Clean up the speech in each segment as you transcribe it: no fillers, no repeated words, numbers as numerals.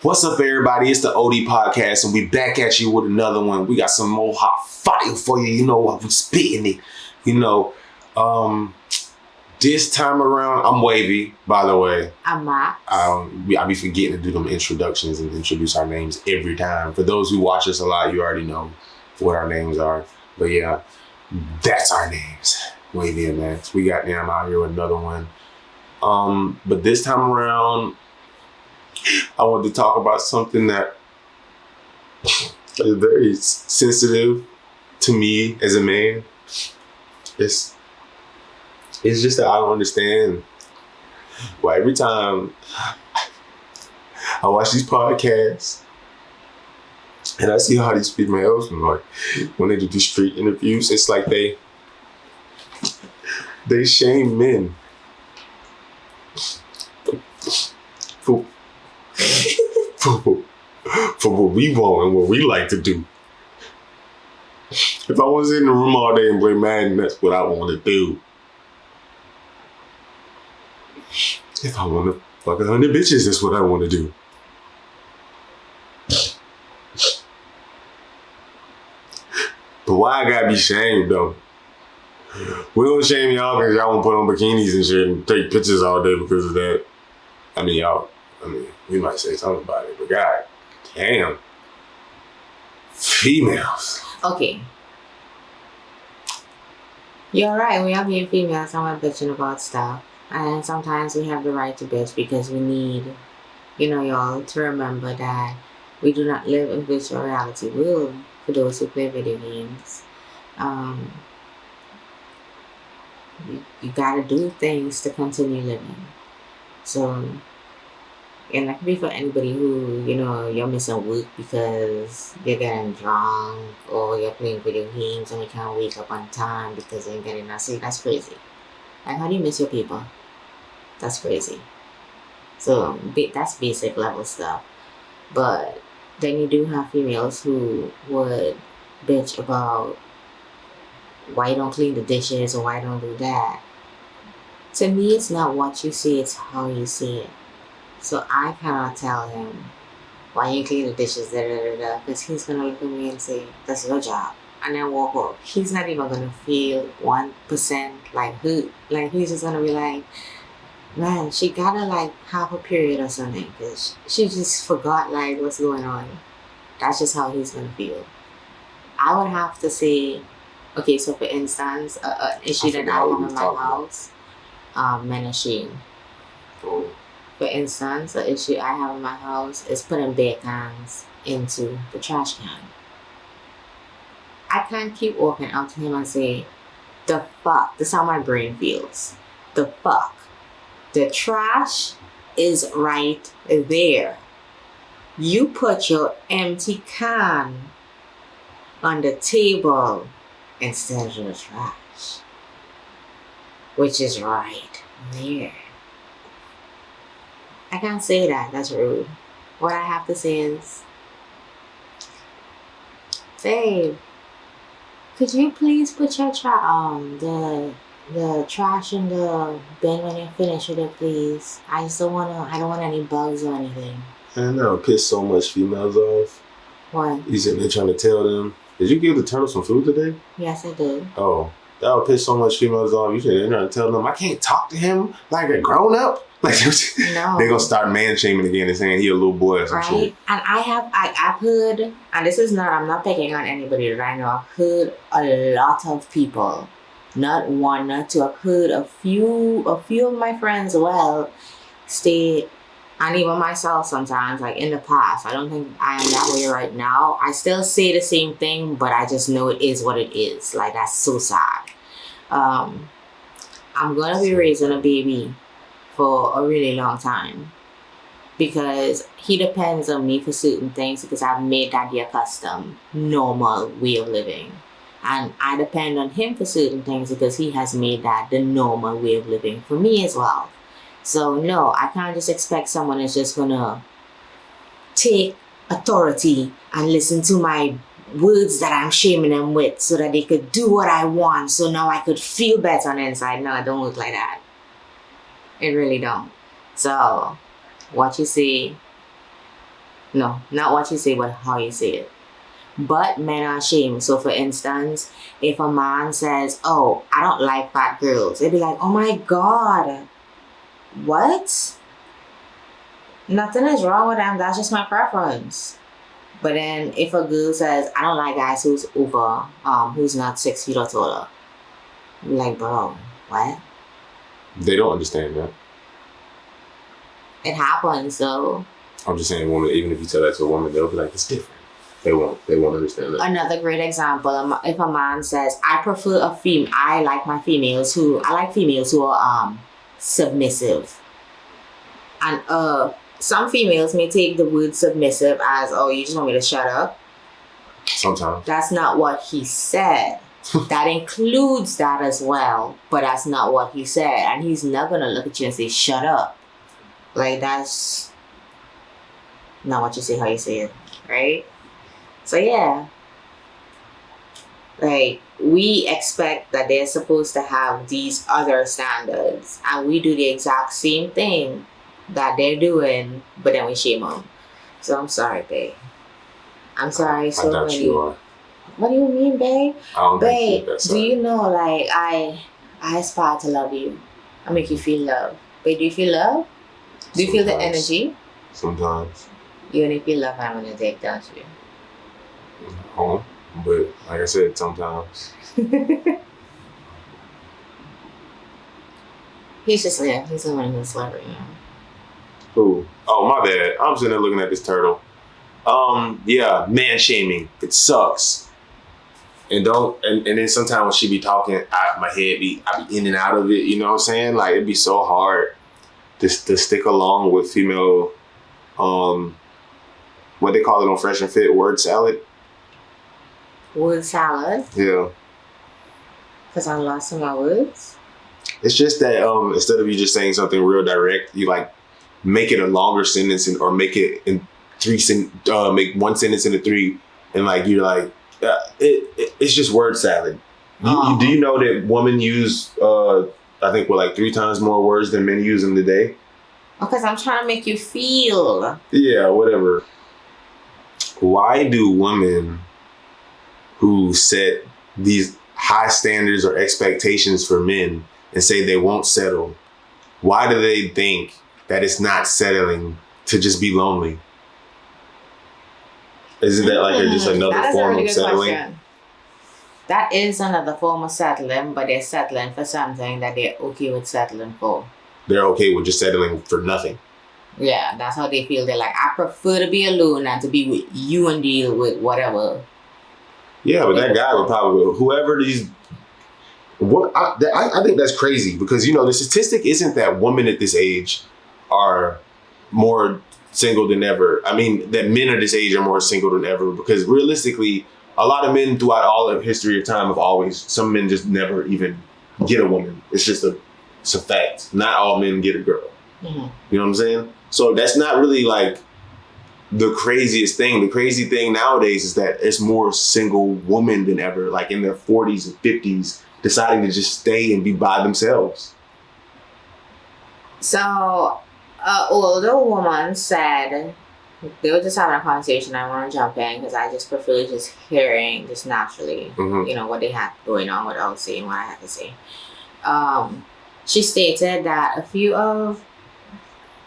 What's up, everybody? It's the OD Podcast, and we back at you with another one. We got some more hot fire for you. You know what? We spitting it. You know, this time around, I'm Wavy, by the way. I'm Max. I be forgetting to do them introductions and introduce our names every time. For those who watch us a lot, you already know what our names are. But yeah, that's our names. Wavy and Max. We got them out here with another one. But this time around, I wanted to talk about something that is very sensitive to me as a man. It's just that I don't understand why every time I watch these podcasts and I see how these females, like when they do these street interviews, it's like they shame men for what we want and what we like to do. If I was in the room all day and play Madden, that's what I want to do. If I want to fuck 100 bitches, that's what I want to do. But why I gotta be shamed though? We don't shame y'all because y'all won't put on bikinis and shit and take pictures all day because of that. We might say something about it, but God damn. Females. Okay. You're right, we are being females and we're bitching about stuff. And sometimes we have the right to bitch because we need, y'all to remember that we do not live in virtual reality world for those who play video games. You gotta do things to continue living. So, and that could be for anybody who, you're missing work because you're getting drunk or you're playing video games and you can't wake up on time because you're getting enough sleep. That's crazy. Like, how do you miss your people? That's crazy. So, that's basic level stuff. But then you do have females who would bitch about why you don't clean the dishes or why you don't do that. To me, it's not what you see, it's how you see it. So I cannot tell him why you clean the dishes, because he's gonna look at me and say, that's your job, and then walk off. He's not even gonna feel 1% like hurt. Like, he's just gonna be like, man, she gotta have a period or something, because she just forgot what's going on. That's just how he's gonna feel. I would have to say, okay, so for instance, an issue that I have in my house, men are shame. Oh. For instance, the issue I have in my house is putting beer cans into the trash can. I can't keep walking up to him and say, the fuck? This is how my brain feels. The fuck? The trash is right there. You put your empty can on the table instead of the trash, which is right there. I can't say that. That's rude. What I have to say is, babe, could you please put your the trash in the bin when you're finished with it, please? I don't want any bugs or anything. And that'll piss so much females off. What? You sitting there trying to tell them, did you give the turtle some food today? Yes, I did. Oh, that'll piss so much females off. You sitting there trying to tell them, I can't talk to him like a grown up. Like, no. They're gonna start man shaming again and saying he a little boy or some shit. And I've heard, and this is not, I'm not picking on anybody that I know. I've heard a lot of people, not one, not two. I've heard a few of my friends state, and even myself sometimes, in the past. I don't think I am that way right now. I still say the same thing, but I just know it is what it is. That's so sad. I'm gonna be raising a baby for a really long time because he depends on me for certain things because I've made that the accustomed normal way of living, and I depend on him for certain things because he has made that the normal way of living for me as well. So no, I can't just expect someone is just gonna take authority and listen to my words that I'm shaming them with so that they could do what I want, so now I could feel better on the inside. No, it don't work like that. It really don't. So, what you see No, not what you say, but how you say it. But men are ashamed. So, for instance, if a man says, "Oh, I don't like fat girls," they'd be like, "Oh my God, what? Nothing is wrong with them. That's just my preference." But then, if a girl says, "I don't like guys who's not 6 feet or taller," you're like, "Bro, what?" They don't understand that. It happens, though. I'm just saying, woman. Even if you tell that to a woman, they'll be like, "It's different." They won't understand that. Another great example, if a man says, I like females who are submissive. And some females may take the word submissive as, "Oh, you just want me to shut up." Sometimes. That's not what he said. That includes that as well, but that's not what he said. And he's not going to look at you and say, "Shut up." Like, that's not what you say, how you say it, right? So, yeah. Like, we expect that they're supposed to have these other standards, and we do the exact same thing that they're doing, but then we shame them. So I'm sorry, babe. I'm sorry. I doubt you are. What do you mean, babe? I don't Babe, think that's do you know, like, I aspire to love you. I make you feel love. Babe, do you feel love? Do you feel the energy? Sometimes. You only feel love I'm gonna take, don't you? Home. But like I said, sometimes. He's just there. He's the one who's loving you. Who? Oh, my bad. I'm sitting there looking at this turtle. Yeah, man shaming. It sucks. And then sometimes when she be talking, my head I be in and out of it, you know what I'm saying? Like, it'd be so hard to stick along with female, what they call it on Fresh and Fit, word salad. Word salad? Yeah. Because I lost some of my words? It's just that instead of you just saying something real direct, you like make it a longer sentence or make it in make one sentence into three, and like you're like it's just word salad. Do you know that women use I think like 3 times more words than men use in the day? Because I'm trying to make you feel. Yeah, whatever. Why do women who set these high standards or expectations for men and say they won't settle, why do they think that it's not settling to just be lonely? Isn't that like just another form of settling? Question. That is another form of settling, but they're settling for something that they're okay with settling for. They're okay with just settling for nothing. Yeah, that's how they feel. They're like, I prefer to be alone than to be with you and deal with whatever. Yeah, but that guy would probably, whoever these, I think that's crazy because, you know, the statistic isn't that women at this age are more single than ever. I mean, that men at this age are more single than ever because realistically, a lot of men throughout all of history of time have always, some men just never even get a woman. It's just it's a fact. Not all men get a girl. Mm-hmm. You know what I'm saying? So that's not really like the craziest thing. The crazy thing nowadays is that it's more single women than ever, like in their 40s and 50s, deciding to just stay and be by themselves. So, an older woman said, they were just having a conversation. I want to jump in because I just prefer just hearing just naturally, you know, what they had going on without saying what I had to say. She stated that a few of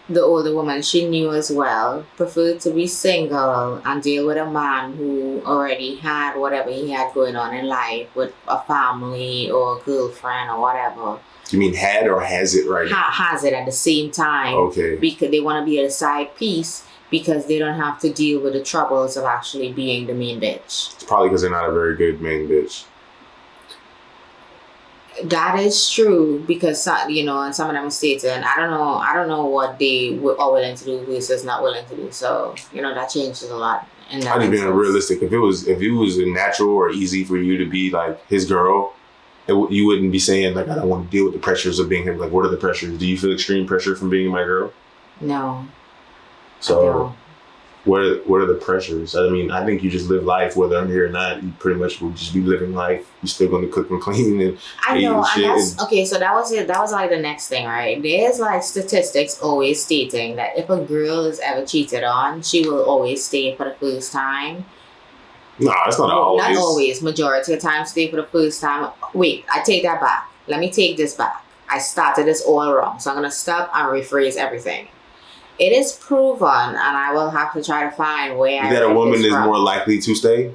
the older women she knew as well preferred to be single and deal with a man who already had whatever he had going on in life with a family or a girlfriend or whatever. You mean had or has it right now? Has it at the same time. Okay. Because they want to be a side piece because they don't have to deal with the troubles of actually being the main bitch. It's probably because they're not a very good main bitch. That is true because, you know, and some of them states, and I don't know what they are willing to do versus not willing to do. So, you know, that changes a lot. I just being realistic. If it was natural or easy for you to be like his girl, you wouldn't be saying like, I don't want to deal with the pressures of being here. Like, what are the pressures? Do you feel extreme pressure from being my girl? No. So what are the pressures? I mean, I think you just live life, whether I'm here or not. You pretty much will just be living life. You're still going to cook and clean and I eat know, and and shit. that's okay. So that was it. That was like the next thing, right? There's like statistics always stating that if a girl is ever cheated on, she will always stay for the first time. No, it's not always. Not always. Majority of the time, stay for the first time. Wait, I take that back. Let me take this back. I started this all wrong, so I'm gonna stop and rephrase everything. It is proven, and I will have to try to find where That a woman is more likely to stay?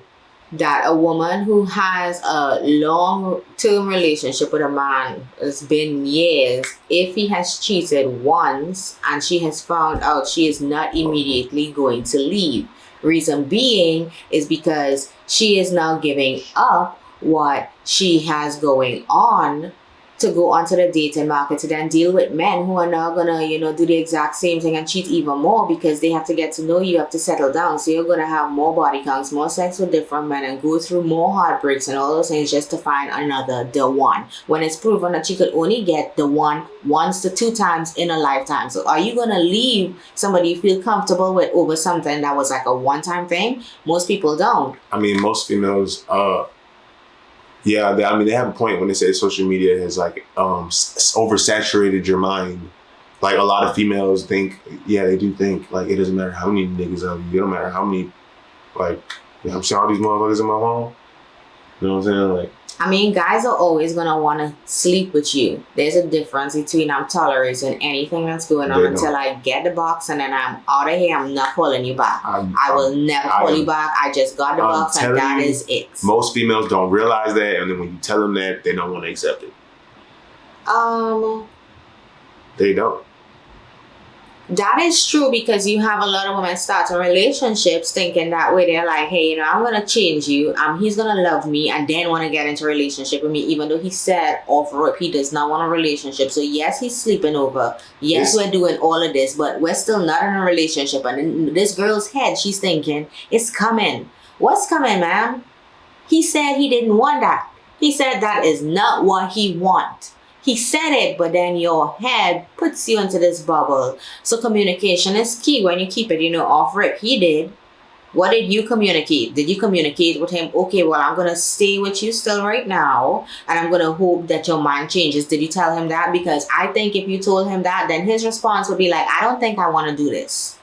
That a woman who has a long-term relationship with a man, it's been years, if he has cheated once and she has found out, she is not immediately going to leave. Reason being is because she is now giving up what she has going on to go onto the dating market to then deal with men who are now gonna, do the exact same thing and cheat even more because they have to get to know you, have to settle down. So you're gonna have more body counts, more sex with different men, and go through more heartbreaks and all those things just to find the one. When it's proven that you could only get the one once to 2 times in a lifetime. So are you gonna leave somebody you feel comfortable with over something that was like a one-time thing? Most people don't. I mean, most females, yeah, they have a point when they say social media has like oversaturated your mind. Like a lot of females think, they do think like it doesn't matter how many niggas are you. It don't matter how many, like, I'm seeing all these motherfuckers in my home. You know what I'm saying? Like, I mean, guys are always gonna want to sleep with you. There's a difference between I'm tolerating anything that's going on until I get the box and then I'm out of here. I'm not calling you back. I will never call you back. I just got the box and that is it. Most females don't realize that, and then when you tell them that, they don't want to accept it. They don't. That is true because you have a lot of women starting relationships thinking that way. They're like, hey, I'm going to change you. He's going to love me and then want to get into a relationship with me, even though he said off rip he does not want a relationship. So yes, he's sleeping over. Yes, we're doing all of this, but we're still not in a relationship. And in this girl's head, she's thinking, it's coming. What's coming, ma'am? He said he didn't want that. He said that is not what he wants. He said it, but then your head puts you into this bubble. So communication is key when you keep it, off rip. He did. What did you communicate? Did you communicate with him? Okay, well, I'm going to stay with you still right now, and I'm going to hope that your mind changes. Did you tell him that? Because I think if you told him that, then his response would be like, I don't think I want to do this.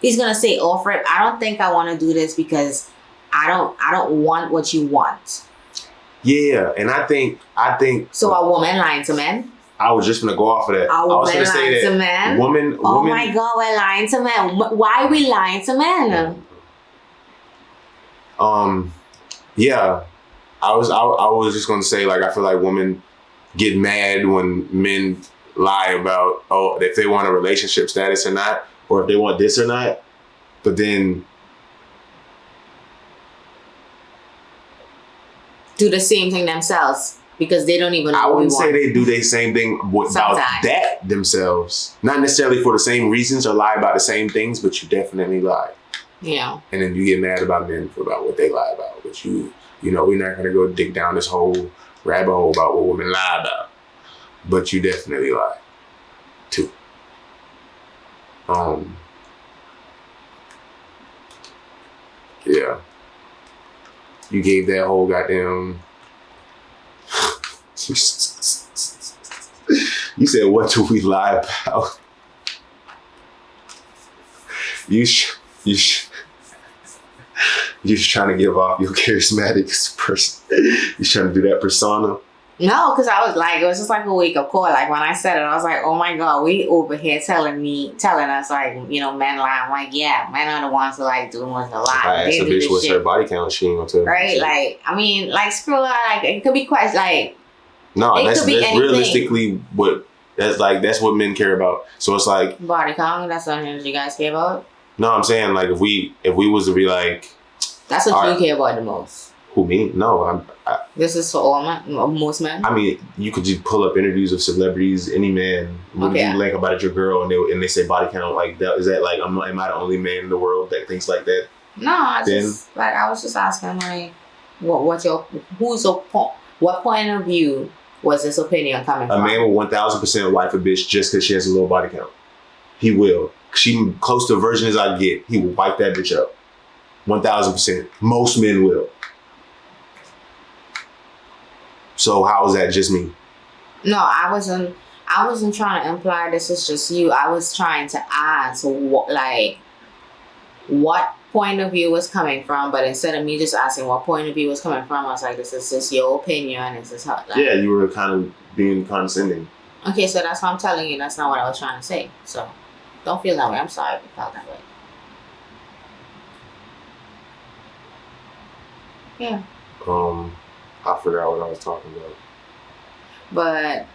He's going to say off rip, I don't think I want to do this because I don't want what you want. Yeah, and I think. So are women lying to men? I was just gonna go off of that. Are women lying to men? Women. Oh my God, we're lying to men. Why are we lying to men? Yeah, I was just gonna say, like, I feel like women get mad when men lie about if they want a relationship status or not, or if they want this or not, but then do the same thing themselves because they don't even know. I wouldn't say they do the same thing about that themselves. Not necessarily for the same reasons or lie about the same things, but you definitely lie. Yeah. And then you get mad about men about what they lie about. But we're not going to go dig down this whole rabbit hole about what women lie about. But you definitely lie too. Yeah. You gave that whole goddamn. You said, "What do we lie about?" You just trying to give off your charismatic person. You trying to do that persona. No, because I was like, it was just like a wake up call. Like when I said it, I was like, oh my God, we over here telling us like, men lie. I'm like, yeah, men are the ones who like doing what's the lie. I asked a bitch what's her body count, she ain't gonna tell me. Right? Like, I mean, like screw it, like it could be quite like. No, that's realistically that's what men care about. So it's like body count. That's something you guys care about. No, I'm saying like if we was to be like. That's what you care about the most. Who, me? No, this is for all men, most men. I mean, you could just pull up interviews of celebrities, any man. When you like about your girl, and they say body count like that. Is that like am I the only man in the world that thinks like that? No, I was just asking like, what point of view was this opinion coming from? A man will 1,000% wife a bitch just because she has a low body count. he will. She close to a virgin as I get, he will wipe that bitch up. 1,000%. Most men will. So how is that just me? No, I wasn't trying to imply this is just you. I was trying to ask what point of view was coming from, but instead of me just asking what point of view was coming from, I was like, this is just your opinion. This is how. Like, yeah, you were kind of being condescending. Okay, so that's what I'm telling you. That's not what I was trying to say. So don't feel that way. I'm sorry if you felt that way. Yeah. I forgot what I was talking about. But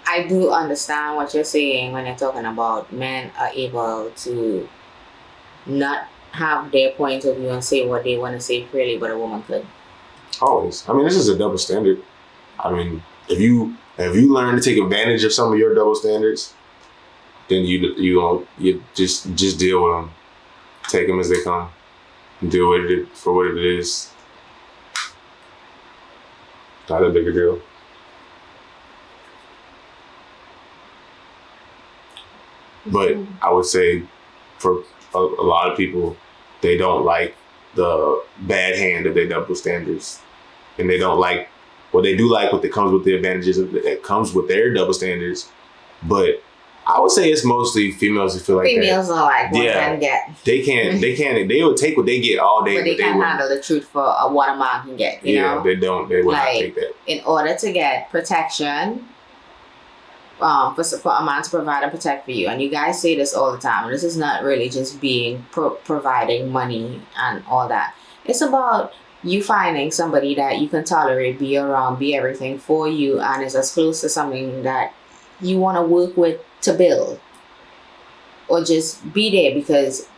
I do understand what you're saying when you're talking about men are able to not have their point of view and say what they want to say freely, but a woman could. Always. I mean, this is a double standard. I mean, if you learn to take advantage of some of your double standards, then you just deal with them, take them as they come, and deal with it for what it is. Not a bigger deal. But I would say for a lot of people, they don't like the bad hand of their double standards. And they don't like, well, they do like what that comes with the advantages that comes with their double standards. But I would say it's mostly females who feel like females that. Don't like what men get. They will take what they get all day. But they can't handle the truth for what a man can get, you know? They will not take that. In order to get protection, for a man to provide and protect for you, and you guys say this all the time, this is not really just being providing money and all that. It's about you finding somebody that you can tolerate, be around, be everything for you, and is as close to something that you want to work with to build, or just be there, because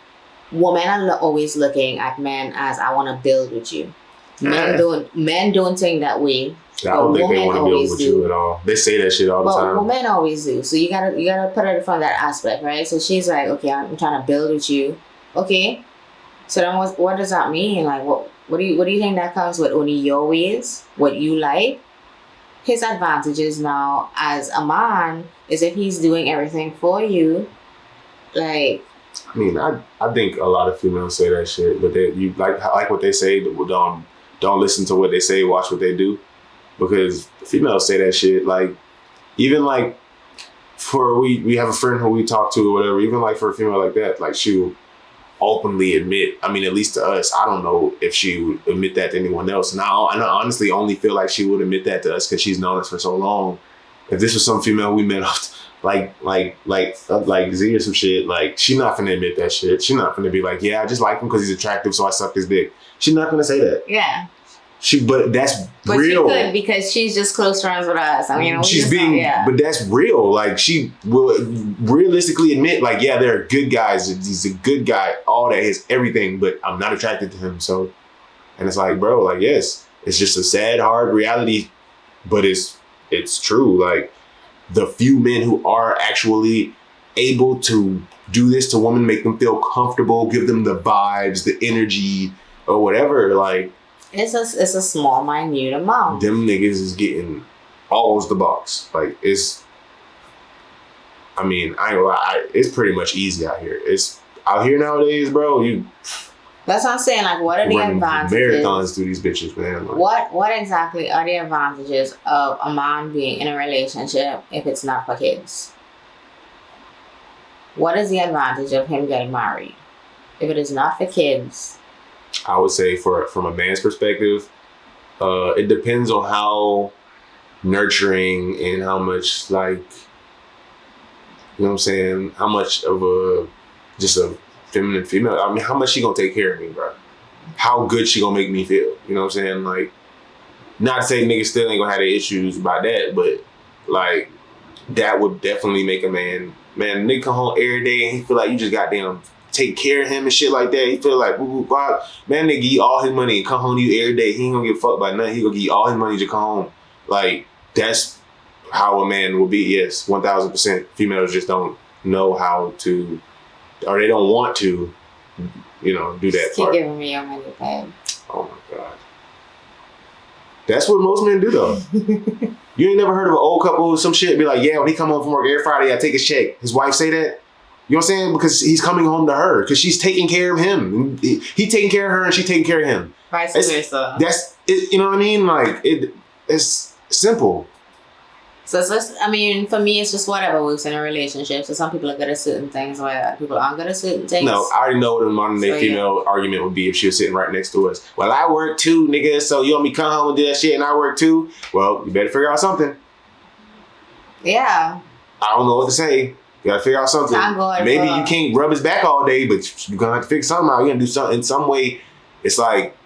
women are always looking at men as, I want to build with you. Men don't think that way. I don't think they want to build with you at all. They say that shit all the time. But women always do. So you gotta put it from that aspect, right? So she's like, okay, I'm trying to build with you. Okay. So then what does that mean? Like what do you think that comes with? Only your ways, what you like? His advantages now as a man is if he's doing everything for you. Like, I mean, I think a lot of females say that shit, but you like what they say. Don't listen to what they say. Watch what they do. Because females say that shit, like, even like we have a friend who we talk to or whatever, even like for a female like that, like she'll openly admit, I mean, at least to us, I don't know if she would admit that to anyone else. And I honestly only feel like she would admit that to us because she's known us for so long. If this was some female we met off, like Z or some shit, like, she's not gonna admit that shit. She's not gonna be like, yeah, I just like him because he's attractive, so I sucked his dick. She's not gonna say that. Yeah. But that's real. But she could, because she's just close friends with us. I mean, but that's real. Like, she will realistically admit, like, yeah, there are good guys. He's a good guy. All that is everything, but I'm not attracted to him. So, and it's like, bro, like, yes, it's just a sad, hard reality, but it's true. Like, the few men who are actually able to do this to women, make them feel comfortable, give them the vibes, the energy, or whatever, like, it's a small, minute amount. Them niggas is getting almost the box. Like, I ain't gonna lie, it's pretty much easy out here. It's out here nowadays, bro. That's what I'm saying. Like, what are the advantages? Marathons through these bitches, man. Like, what exactly are the advantages of a man being in a relationship if it's not for kids? What is the advantage of him getting married if it is not for kids? I would say from a man's perspective, it depends on how nurturing and how much, like, you know what I'm saying, how much of just a feminine female, I mean, how much she gonna take care of me, bro? How good she gonna make me feel? You know what I'm saying? Like, not to say niggas still ain't gonna have their issues by that, but, like, that would definitely make a man, nigga come home every day and he feel like you just goddamn take care of him and shit like that. He feel like, man, nigga, give you all his money and come home to you every day. He ain't gonna get fucked by nothing. He gonna give you all his money to come home. Like, that's how a man will be. Yes, 1,000%. Females just don't know how to, or they don't want to, do that Keep part. giving me your money, babe. Oh my God. That's what most men do, though. You ain't never heard of an old couple who some shit be like, yeah, when he come home from work every Friday, I take his check. His wife say that? You know what I'm saying? Because he's coming home to her. Because she's taking care of him. He taking care of her and she taking care of him. Vice versa. That's it. You know what I mean? Like, it's simple. So it's just, I mean, for me, it's just whatever works in a relationship. So some people are good at certain things, while other people aren't good at certain things. No, I already know what the modern day female argument would be if she was sitting right next to us. Well, I work too, nigga, so you want me to come home and do that shit and I work too? Well, you better figure out something. Yeah. I don't know what to say. You gotta figure out something. Maybe you can't rub his back all day, but you're gonna have to figure something out. You're gonna do something in some way. It's like,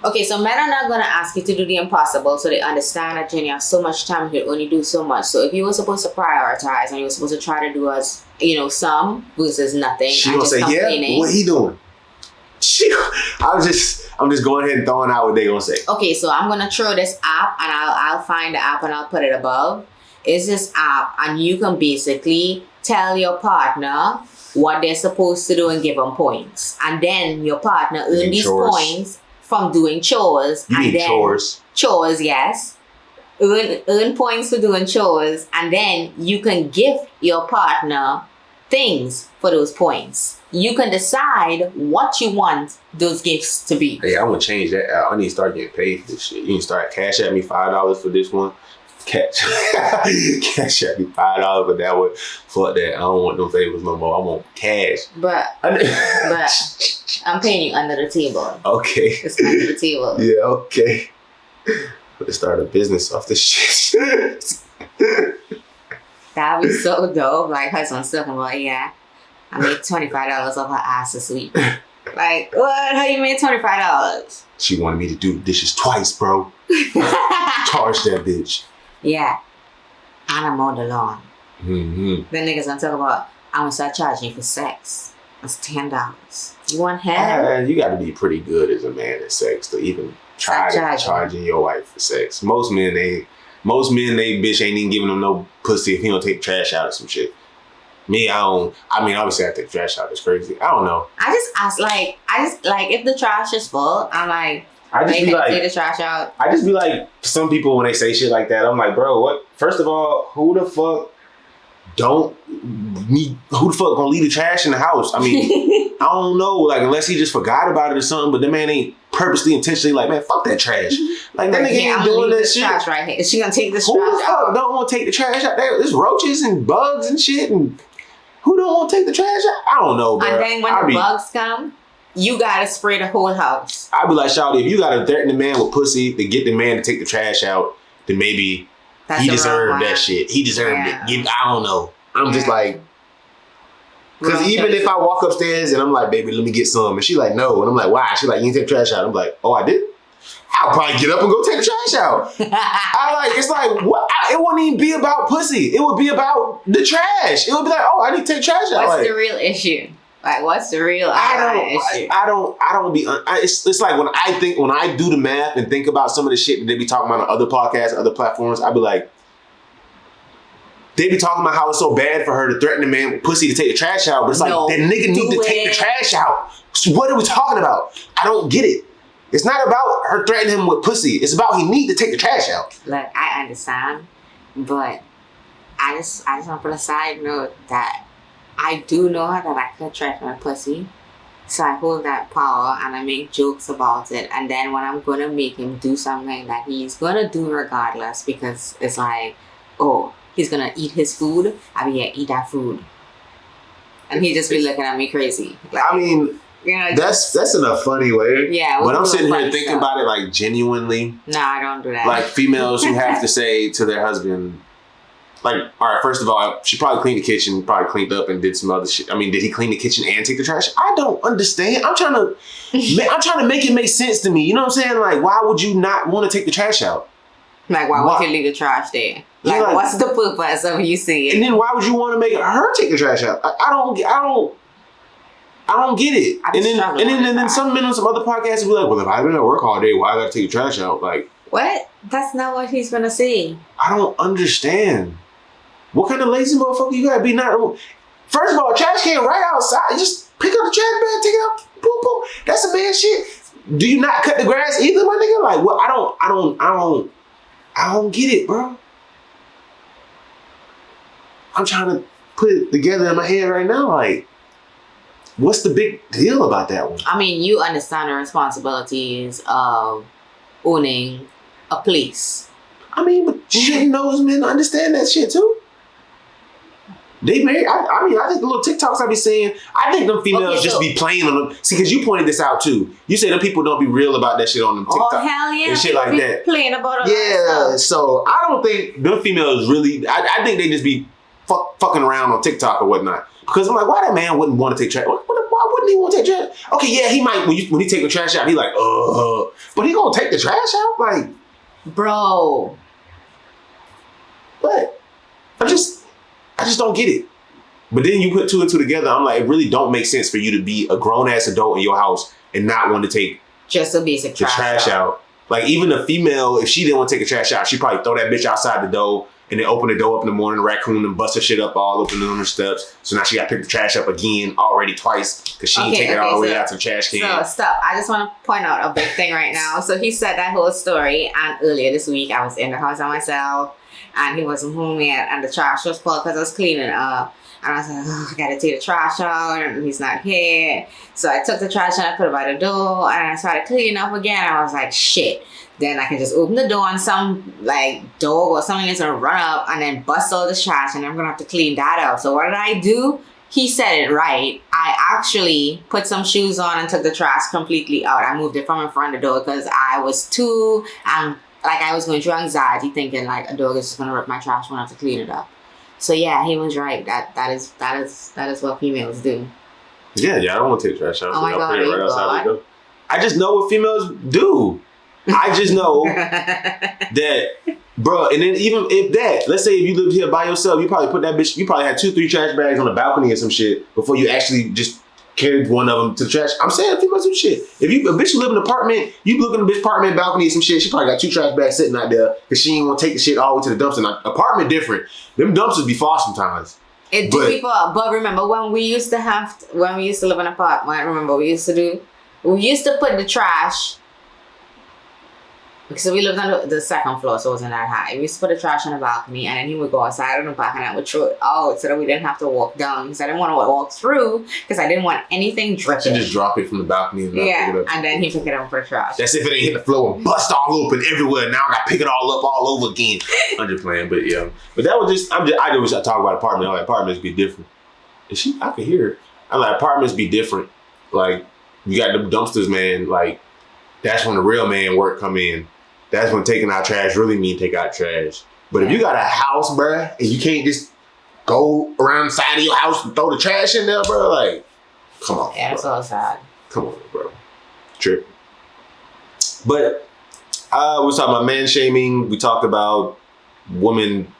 okay, so men are not going to ask you to do the impossible, so they understand that you have so much time, you can only do so much. So if you were supposed to prioritize and you were supposed to try to do as, some versus nothing, she gonna say, yeah, what he doing? I'm just going ahead and throwing out what they gonna say. Okay, so I'm gonna throw this app and I'll find the app and I'll put it above. It's this app and you can basically tell your partner what they're supposed to do and give them points. And then your partner earn these points from doing chores. You mean chores? Chores, yes. Earn points for doing chores, and then you can gift your partner things for those points. You can decide what you want those gifts to be. Hey, I want to change that out. I need to start getting paid for this shit. You can start cash at me $5 for this one. Cash at me $5 for that one. Fuck that. I don't want no favors no more. I want cash. But I'm paying you under the table. Okay. It's under the table. Yeah, okay. Let's start a business off this shit. That'd be so dope. Like, husband's talking about, yeah, I made $25 off her ass this week. Like, what? How you made $25? She wanted me to do dishes twice, bro. Charge that bitch. Yeah. And I mowed the lawn. Mm-hmm. Then niggas gonna talk about, I'm gonna start charging you for sex. That's $10. You want head? You gotta be pretty good as a man at sex to even try charging your wife for sex. Most men, they bitch ain't even giving them no pussy if he don't take the trash out or some shit. Me, obviously I take the trash out. That's crazy. I don't know. I just ask, if the trash is full, I'm like, take the trash out. I just be like, some people when they say shit like that, I'm like, bro, what? First of all, who the fuck gonna leave the trash in the house? I mean, I don't know, like, unless he just forgot about it or something, but the man ain't purposely, intentionally like, man, fuck that trash. Like, that nigga ain't doing that shit. Trash right here. Is she gonna take this trash out? Who the fuck don't want to take the trash out? There's roaches and bugs and shit, and who don't want to take the trash out? I don't know, bro. And then when the bugs come, you gotta spray the whole house. I'd be like, shawty, if you gotta threaten the man with pussy to get the man to take the trash out, then maybe he deserved that shit. He deserved it. I don't know. I'm just like, because even if I walk upstairs and I'm like, baby, let me get some, and she like, no, and I'm like, why? She like, you didn't take the trash out. I'm like, oh, I did? I'll probably get up and go take the trash out. It's like, what? It wouldn't even be about pussy. It would be about the trash. It would be like, oh, I need to take the trash out. What's the real issue? Like, what's the real issue? It's like when I do the math and think about some of the shit that they be talking about on other podcasts, other platforms, I'd be like, they be talking about how it's so bad for her to threaten the man with pussy to take the trash out, but it's like, that nigga need to take the trash out. So what are we talking about? I don't get it. It's not about her threatening him with pussy. It's about he need to take the trash out. Look, I understand, but I just want to put a side note that I do know that I could trash my pussy. So I hold that power and I make jokes about it. And then when I'm going to make him do something that he's going to do regardless, because it's like, oh, he's going to eat his food, I mean, yeah, eat that food. And he just be looking at me crazy. Like, I mean, that's in a funny way. Yeah. But I'm sitting here thinking about it like genuinely. No, I don't do that. Like females who have to say to their husband, like, all right, first of all, she probably cleaned the kitchen, probably cleaned up and did some other shit. I mean, did he clean the kitchen and take the trash? I don't understand. I'm trying to make it make sense to me. You know what I'm saying? Like, why would you not want to take the trash out? Like, why would you leave the trash there? Like, what's the purpose of you seeing it? And then why would you want to make her take the trash out? I don't get it. And then some men on some other podcasts will be like, well, if I've been at work all day, why I gotta take the trash out? Like, what? That's not what he's gonna say. I don't understand. What kind of lazy motherfucker you gotta be? First of all, trash can right outside. You just pick up the trash bag, take it out, boom, boom. That's a man shit. do you not cut the grass either, my nigga? Like, what? I don't get it, bro. I'm trying to put it together in my head right now. Like, what's the big deal about that one? I mean, you understand the responsibilities of owning a place. I mean, but shouldn't those men understand that shit too? They married. I mean, I think the little TikToks I be seeing, I think them females just be playing on them. See, because you pointed this out too. You say them people don't be real about that shit on them TikTok. Oh, hell yeah. And shit like that. Playing about yeah, so I don't think them females really, I think they just be fucking around on TikTok or whatnot. Because I'm like, why that man wouldn't want to take trash? Why wouldn't he want to take trash? Okay, yeah, he might, when he take the trash out, he like, but he gonna take the trash out? Like, bro. But I just don't get it. But then you put two and two together, I'm like, it really don't make sense for you to be a grown-ass adult in your house and not want to take just a basic trash out. Like, even a female, if she didn't want to take a trash out, she'd probably throw that bitch outside the door and then open the door up in the morning, the raccoon, and bust her shit up all open on her steps. So now she got to pick the trash up again already twice because she didn't take it all the way out to the trash can. So, stop. I just want to point out a big thing right now. So, he said that whole story, and earlier this week, I was in the house by myself, and he wasn't home yet, and the trash was full because I was cleaning up. And I was like, oh, I gotta take the trash out, and he's not here. So I took the trash and I put it by the door, and I started cleaning up again. I was like, shit. Then I can just open the door and some like dog or something is gonna run up and then bust all the trash, and I'm gonna have to clean that up. So what did I do? He said it right. I actually put some shoes on and took the trash completely out. I moved it from in front of the door because I was too, like I was going through anxiety thinking like a dog is just gonna rip my trash when I have to clean it up. So yeah, he was right. That is what females do. Yeah, I don't want to take trash out. Oh my God, right outside the door. I just know what females do. I just know that, bro. And then even if that, let's say if you lived here by yourself, you probably put that bitch. You probably had 2-3 trash bags on the balcony or some shit before you actually just carried one of them to the trash. I'm saying females do shit. If a bitch live in an apartment, you look in the bitch apartment balcony or some shit, she probably got 2 trash bags sitting out there because she ain't want to take the shit all the way to the dumpster. Now, apartment different. Them dumpsters be far sometimes. It do be far. But remember when we used to live in an apartment, remember we used to put the trash. So we lived on the second floor, so it wasn't that high. We used to put the trash on the balcony, and then he would go outside on the back, and I would throw it out so that we didn't have to walk down. Because I didn't want to walk through, because I didn't want anything dripping. So just drop it from the balcony and pick it up. And then he pick it up for the trash. That's if it ain't hit the floor and bust all open everywhere. Now I got to pick it all up all over again. I'm just playing, but yeah. But that was just, I just talk about apartment. I'm like, apartments be different. And I could hear her. I'm like, apartments be different. Like, you got them dumpsters, man. Like, that's when the real man work come in. That's when taking out trash really mean take out trash. But if you got a house, bruh, and you can't just go around the side of your house and throw the trash in there, bro, like, come on. Yeah, that's all sad. Come on, bro. Trip. But we was talking about man shaming. We talked about woman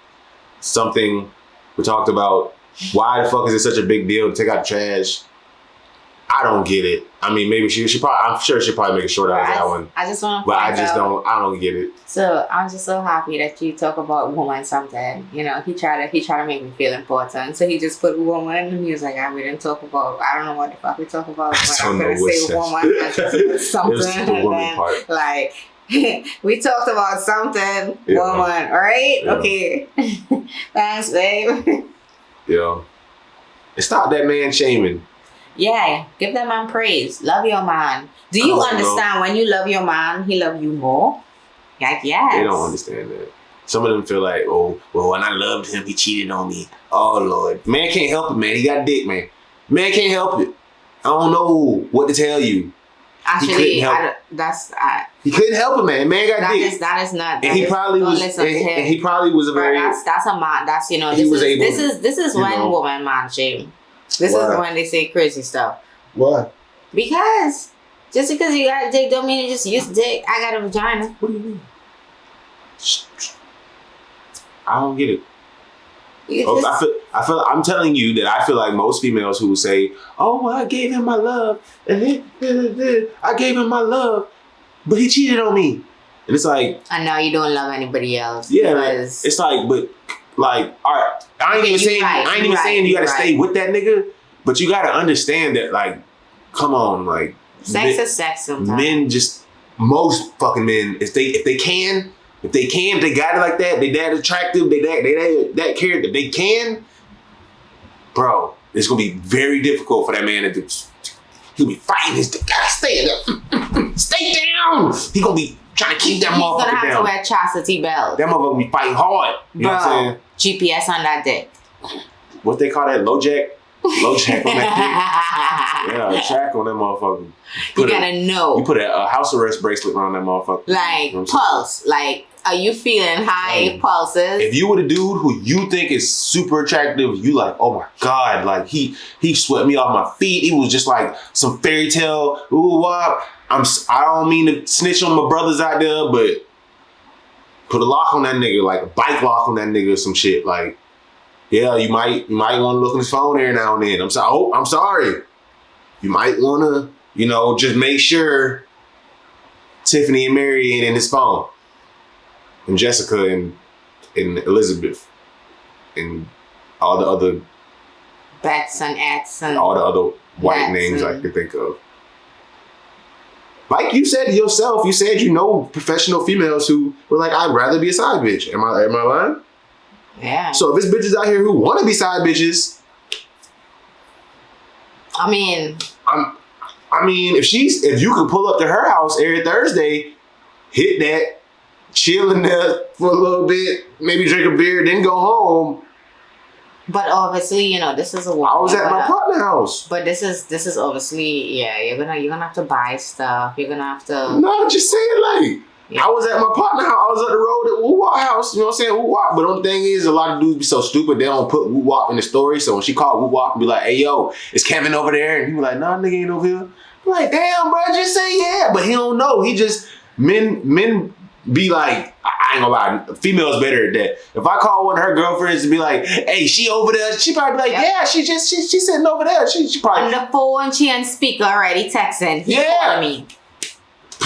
something. We talked about why the fuck is it such a big deal to take out the trash. I don't get it. I mean, maybe she probably, I'm sure she'll probably make a short out of that one. I just want to But I don't get it. So I'm just so happy that you talk about woman something. You know, he tried to make me feel important. So he just put woman and he was like, we didn't talk about, I don't know what the fuck we talk about, but I'm going to say woman and something. The woman and then, part. like, we talked about something, woman, all right? Yeah. Okay. Thanks, babe. Yeah. And stop that man shaming. Yeah, give that man praise. Love your man. Do you understand when you love your man, he love you more? Like, yes. They don't understand that. Some of them feel like, oh, well, when I loved him, he cheated on me. Oh, Lord. Man can't help it, man. He got a dick, man. Man can't help it. I don't know what to tell you. Actually, he couldn't help it, man. Man got dick. That is not. And he probably was. And he probably was a very. That's a man. That's This is when woman man shame. This is when they say crazy stuff. Why? Because just because you got a dick don't mean you just use dick. I got a vagina. What do you mean? I don't get it. I'm telling you that I feel like most females who say, "Oh, well, I gave him my love, and I gave him my love, but he cheated on me," and it's like, and now you don't love anybody else. Yeah, because it's like, but. Like, all right, I ain't even saying you gotta stay with that nigga, but you gotta understand that, like, come on, like, Sex is sex sometimes. Men just, most fucking men, if they got it like that, they that attractive, they that character, they can, bro, it's gonna be very difficult for that man to do. He'll be fighting his dick. God, stay up. Stay down. He gonna be trying to keep that motherfucker down. He's gonna have to wear chastity belt. That motherfucker be fighting hard. You know what I'm saying? GPS on that dick. What they call that? Low jack? Low jack on that dick. Yeah, a track on that motherfucker. You gotta know. You put a house arrest bracelet around that motherfucker. Like, you know pulse. Like, are you feeling high pulses? If you were the dude who you think is super attractive, you like, oh my God, like he swept me off my feet. He was just like some fairy tale. Ooh, wop. I don't mean to snitch on my brothers out there, but put a lock on that nigga, like a bike lock on that nigga or some shit. Like, yeah, you might want to look at his phone every now and then. I'm sorry. You might want to, just make sure Tiffany and Mary ain't in his phone. And Jessica and Elizabeth and all the other Bets and Ats and all the other white names I could think of. Like you said to yourself, you said professional females who were like, I'd rather be a side bitch. Am I lying? Yeah. So if it's bitches out here who want to be side bitches, I mean, if you could pull up to her house every Thursday, hit that, chill in there for a little bit, maybe drink a beer, then go home. But obviously, this is a woman. I was at my partner's house. But this is obviously, yeah, you're gonna have to buy stuff. You're gonna have to. No, I'm just saying, like, yeah. I was at my partner's house. I was up the road at Woo Wop house. You know what I'm saying? Woo Wop. But the only thing is, a lot of dudes be so stupid, they don't put Woo Wop in the story. So when she called Woo Wop and be like, hey, yo, is Kevin over there? And he be like, nah, nigga ain't over here. I'm like, damn, bro, just say yeah. But he don't know. He just, men be like, I ain't gonna lie, females better at that. If I call one of her girlfriends to be like, hey, she over there, she probably be like, yeah, she sitting over there. She probably on the phone, she on speaker already texting. He calling me.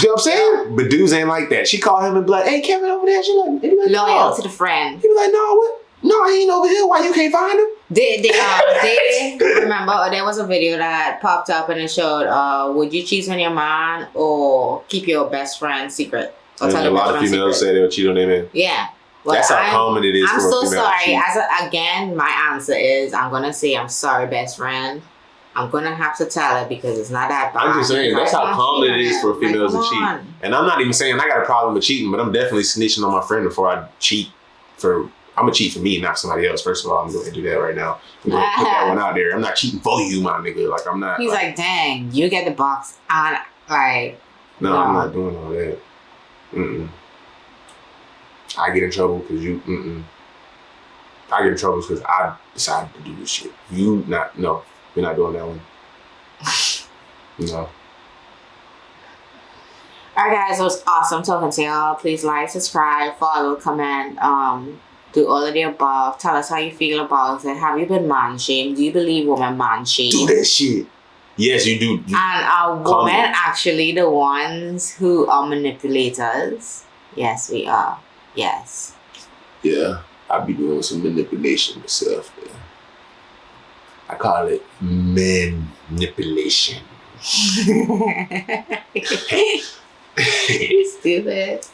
You know what I'm saying? Yeah. But dudes ain't like that. She call him and be like, hey, Kevin over there. She like, loyal to the friend. He be like, no, what? No, I ain't over here. Why you can't find him? They remember there was a video that popped up and it showed, would you cheat on your man or keep your best friend secret? And a lot of females say they'll cheat on their man. Yeah. Well, that's how common it is. I'm for so a female sorry. Again, my answer is I'm gonna say I'm sorry, best friend. I'm gonna have to tell her because it's not that bad. I'm just saying that's how common it is for females to cheat. And I'm not even saying I got a problem with cheating, but I'm definitely snitching on my friend before I cheat. I'm gonna cheat for me, not somebody else. First of all, I'm going to do that right now. I'm going to put that one out there. I'm not cheating for you, my nigga. Like I'm not. He's like, dang, you get the box on. Like, no, I'm not doing all that. I get in trouble because you. I get in trouble because I decided to do this shit. You not. No, you're not doing that one. No. Alright, guys, it was awesome talking to y'all. Please like, subscribe, follow, comment, do all of the above. Tell us how you feel about it. Have you been man shamed? Do you believe women man shame? Do that shit. Yes, you do. And are women actually the ones who are manipulators? Yes, we are. Yes. Yeah, I be doing some manipulation myself. Man. I call it manipulation. Stupid.